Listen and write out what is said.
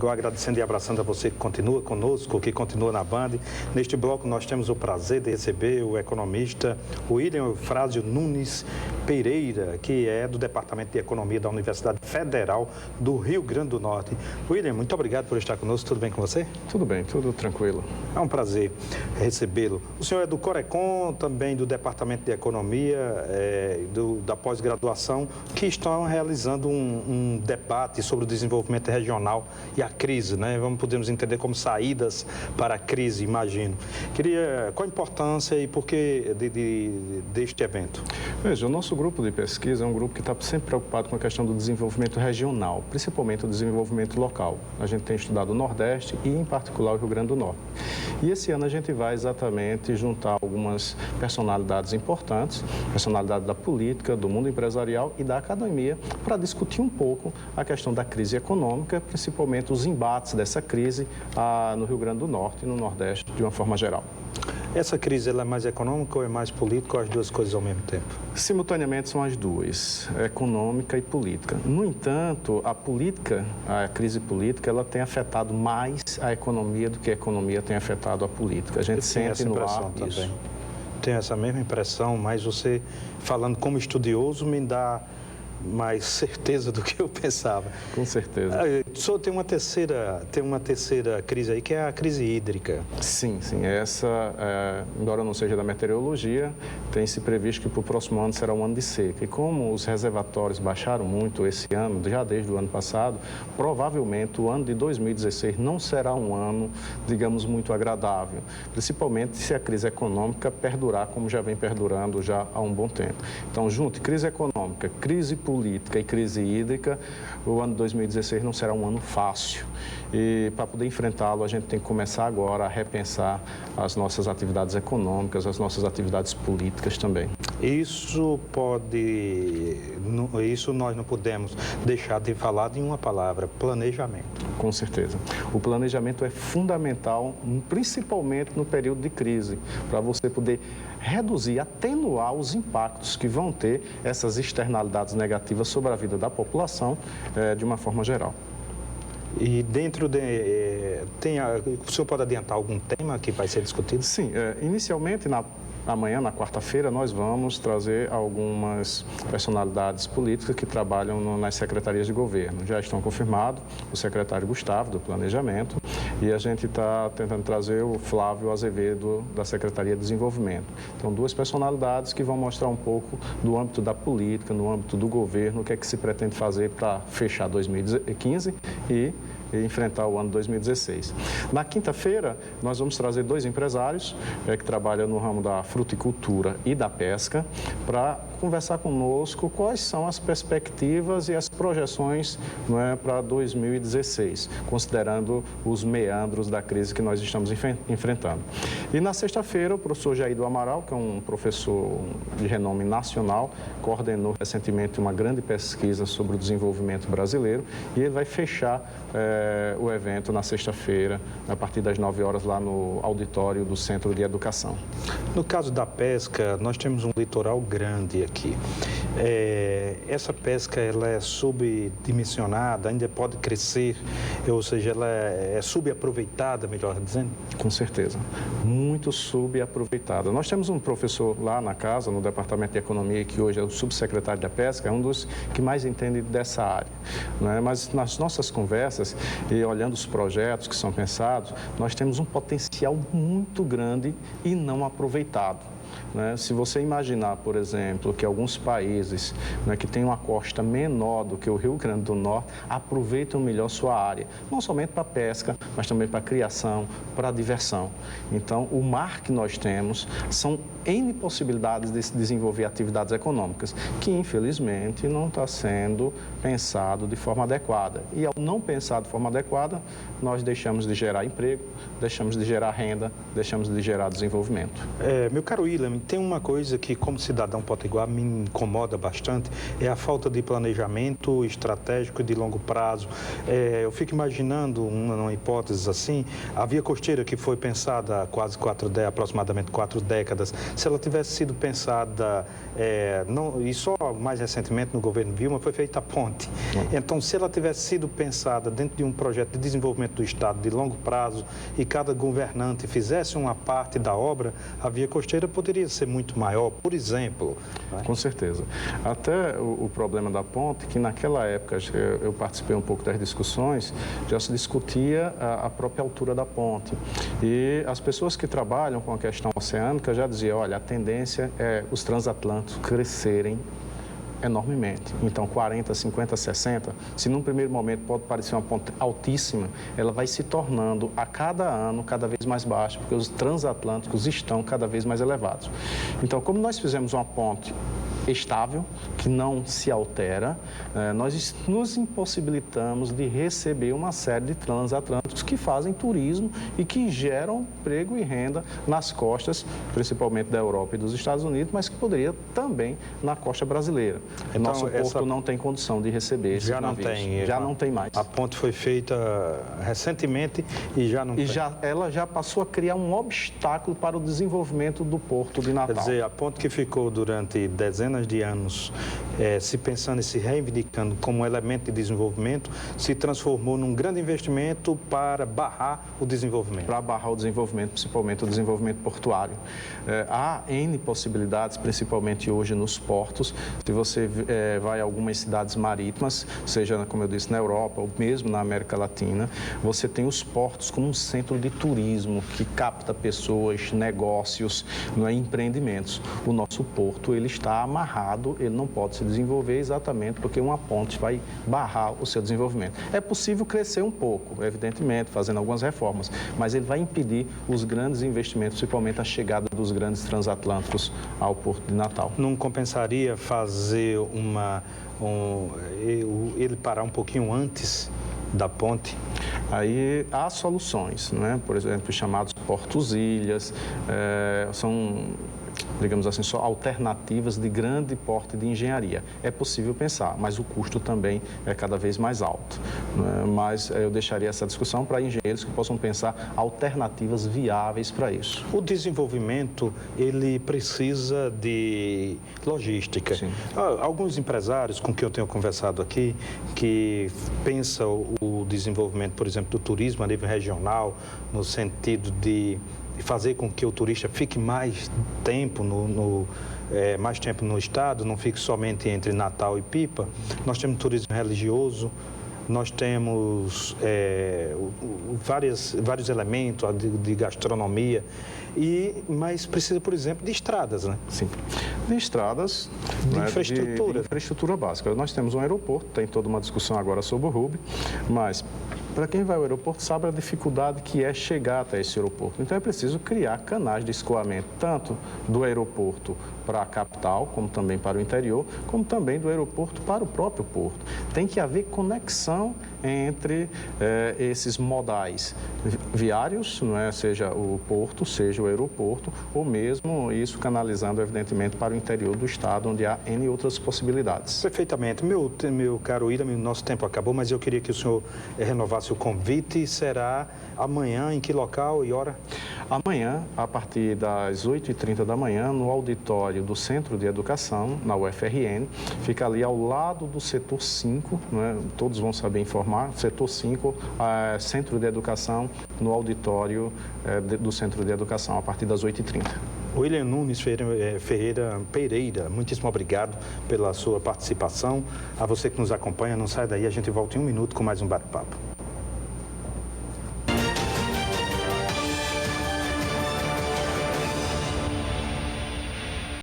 Eu agradecendo e abraçando a você que continua conosco, que continua na Band. Neste bloco nós temos o prazer de receber o economista William Eufrásio Nunes Pereira, que é do Departamento de Economia da Universidade Federal do Rio Grande do Norte. William, muito obrigado por estar conosco. Tudo bem com você? Tudo bem, tudo tranquilo. É um prazer recebê-lo. O senhor é do Corecon, também do Departamento de Economia, da pós-graduação, que estão realizando um debate sobre o desenvolvimento regional e a crise, né? Podemos entender como saídas para a crise, imagino. Qual a importância e porquê deste evento? Veja, o nosso grupo de pesquisa é um grupo que está sempre preocupado com a questão do desenvolvimento regional, principalmente o desenvolvimento local. A gente tem estudado o Nordeste e, em particular, o Rio Grande do Norte. E esse ano a gente vai exatamente juntar algumas personalidades importantes, personalidade da política, do mundo empresarial e da academia, para discutir um pouco a questão da crise econômica, principalmente os embates dessa crise no Rio Grande do Norte e no Nordeste, de uma forma geral. Essa crise ela é mais econômica ou é mais política ou as duas coisas ao mesmo tempo? Simultaneamente são as duas, econômica e política. No entanto, a crise política, ela tem afetado mais a economia do que a economia tem afetado a política. A gente sente no ar isso. Tenho essa mesma impressão, mas você, falando como estudioso, me dá mais certeza do que eu pensava. Com certeza. Só tem uma terceira crise aí, que é a crise hídrica. Sim. Embora não seja da meteorologia, tem se previsto que para o próximo ano será um ano de seca. E como os reservatórios baixaram muito esse ano, já desde o ano passado, provavelmente o ano de 2016 não será um ano, digamos, muito agradável. Principalmente se a crise econômica perdurar como já vem perdurando já há um bom tempo. Então, junto crise econômica, crise política e crise hídrica, o ano de 2016 não será um ano fácil. E para poder enfrentá-lo, a gente tem que começar agora a repensar as nossas atividades econômicas, as nossas atividades políticas também. Isso nós não podemos deixar de falar em uma palavra: planejamento. Com certeza. O planejamento é fundamental, principalmente no período de crise, para você poder reduzir, atenuar os impactos que vão ter essas externalidades negativas sobre a vida da população de uma forma geral. E o senhor pode adiantar algum tema que vai ser discutido? Sim, inicialmente amanhã, na quarta-feira, nós vamos trazer algumas personalidades políticas que trabalham nas secretarias de governo. Já estão confirmados o secretário Gustavo, do Planejamento, e a gente está tentando trazer o Flávio Azevedo, da Secretaria de Desenvolvimento. Então, duas personalidades que vão mostrar um pouco do âmbito da política, no âmbito do governo, o que é que se pretende fazer para fechar 2015 e enfrentar o ano 2016. Na quinta-feira, nós vamos trazer dois empresários que trabalham no ramo da fruticultura e da pesca para conversar conosco quais são as perspectivas e as projeções para 2016, considerando os meandros da crise que nós estamos enfrentando. E na sexta-feira, o professor Jair do Amaral, que é um professor de renome nacional, coordenou recentemente uma grande pesquisa sobre o desenvolvimento brasileiro e ele vai fechar o evento na sexta-feira, a partir das 9 horas, lá no auditório do Centro de Educação. No caso da pesca, nós temos um litoral grande aqui. Essa pesca ela é subdimensionada, ainda pode crescer, ou seja, ela é subaproveitada, melhor dizendo? Com certeza, muito subaproveitada. Nós temos um professor lá na casa, no Departamento de Economia, que hoje é o subsecretário da Pesca, é um dos que mais entende dessa área. Mas nas nossas conversas, e olhando os projetos que são pensados, nós temos um potencial muito grande e não aproveitado. Se você imaginar, por exemplo, que alguns países que têm uma costa menor do que o Rio Grande do Norte aproveitam melhor sua área, não somente para a pesca, mas também para a criação, para a diversão. Então, o mar que nós temos são N possibilidades de se desenvolver atividades econômicas, que infelizmente não está sendo pensado de forma adequada. E ao não pensar de forma adequada, nós deixamos de gerar emprego, deixamos de gerar renda, deixamos de gerar desenvolvimento. Meu caro William, William, tem uma coisa que, como cidadão potiguar, me incomoda bastante, é a falta de planejamento estratégico de longo prazo. Eu fico imaginando, uma hipótese assim, a via costeira que foi pensada há quase aproximadamente 4 décadas, se ela tivesse sido pensada, e só mais recentemente no governo Vilma foi feita a ponte. Então, se ela tivesse sido pensada dentro de um projeto de desenvolvimento do Estado de longo prazo e cada governante fizesse uma parte da obra, a via costeira poderia ser muito maior, por exemplo. Com certeza. Até o problema da ponte, que naquela época eu participei um pouco das discussões, já se discutia a própria altura da ponte. E as pessoas que trabalham com a questão oceânica já diziam, olha, a tendência é os transatlânticos crescerem enormemente. Então, 40, 50, 60, se num primeiro momento pode parecer uma ponte altíssima, ela vai se tornando a cada ano cada vez mais baixa, porque os transatlânticos estão cada vez mais elevados. Então, como nós fizemos uma ponte estável, que não se altera, nós nos impossibilitamos de receber uma série de transatlânticos que fazem turismo e que geram emprego e renda nas costas, principalmente da Europa e dos Estados Unidos, mas que poderia também na costa brasileira. Então, nosso porto não tem condição de receber esses navios. Já não tem mais. A ponte foi feita recentemente e já não tem. Ela já passou a criar um obstáculo para o desenvolvimento do porto de Natal. Quer dizer, a ponte que ficou durante dezenas de anos se pensando e se reivindicando como elemento de desenvolvimento, se transformou num grande investimento para barrar o desenvolvimento. Para barrar o desenvolvimento, principalmente o desenvolvimento portuário. Há N possibilidades, principalmente hoje nos portos. Se você vai a algumas cidades marítimas, seja, como eu disse, na Europa ou mesmo na América Latina, você tem os portos como um centro de turismo que capta pessoas, negócios, empreendimentos. O nosso porto, ele está amarrado, ele não pode se desenvolver exatamente porque uma ponte vai barrar o seu desenvolvimento. É possível crescer um pouco, evidentemente, fazendo algumas reformas, mas ele vai impedir os grandes investimentos, principalmente a chegada dos grandes transatlânticos ao Porto de Natal. Não compensaria fazer ele parar um pouquinho antes da ponte? Aí há soluções, né? Por exemplo, os chamados portos-ilhas, são, digamos assim, só alternativas de grande porte de engenharia. É possível pensar, mas o custo também é cada vez mais alto, né? Mas eu deixaria essa discussão para engenheiros que possam pensar alternativas viáveis para isso. O desenvolvimento, ele precisa de logística. Sim. Alguns empresários com quem eu tenho conversado aqui, que pensam o desenvolvimento, por exemplo, do turismo a nível regional, no sentido de fazer com que o turista fique mais tempo mais tempo no estado, não fique somente entre Natal e Pipa. Nós temos turismo religioso, nós temos vários elementos de gastronomia, mas precisa, por exemplo, de estradas, né? Sim, de estradas, de infraestrutura. De infraestrutura básica. Nós temos um aeroporto, tem toda uma discussão agora sobre o RUB, mas para quem vai ao aeroporto sabe a dificuldade que é chegar até esse aeroporto. Então é preciso criar canais de escoamento, tanto do aeroporto para a capital, como também para o interior, como também do aeroporto para o próprio porto. Tem que haver conexão entre esses modais viários, não é? Seja o porto, seja o aeroporto, ou mesmo isso canalizando, evidentemente, para o interior do estado, onde há N outras possibilidades. Perfeitamente. Meu caro William, nosso tempo acabou, mas eu queria que o senhor renovasse o convite. Será amanhã, em que local e hora? Amanhã, a partir das 8h30 da manhã, no auditório do Centro de Educação, na UFRN, fica ali ao lado do setor 5, né? Todos vão saber informar, setor 5, Centro de Educação, no auditório do Centro de Educação, a partir das 8h30. William Nunes Ferreira Pereira, muitíssimo obrigado pela sua participação. A você que nos acompanha, não sai daí, a gente volta em 1 minuto com mais um bate-papo.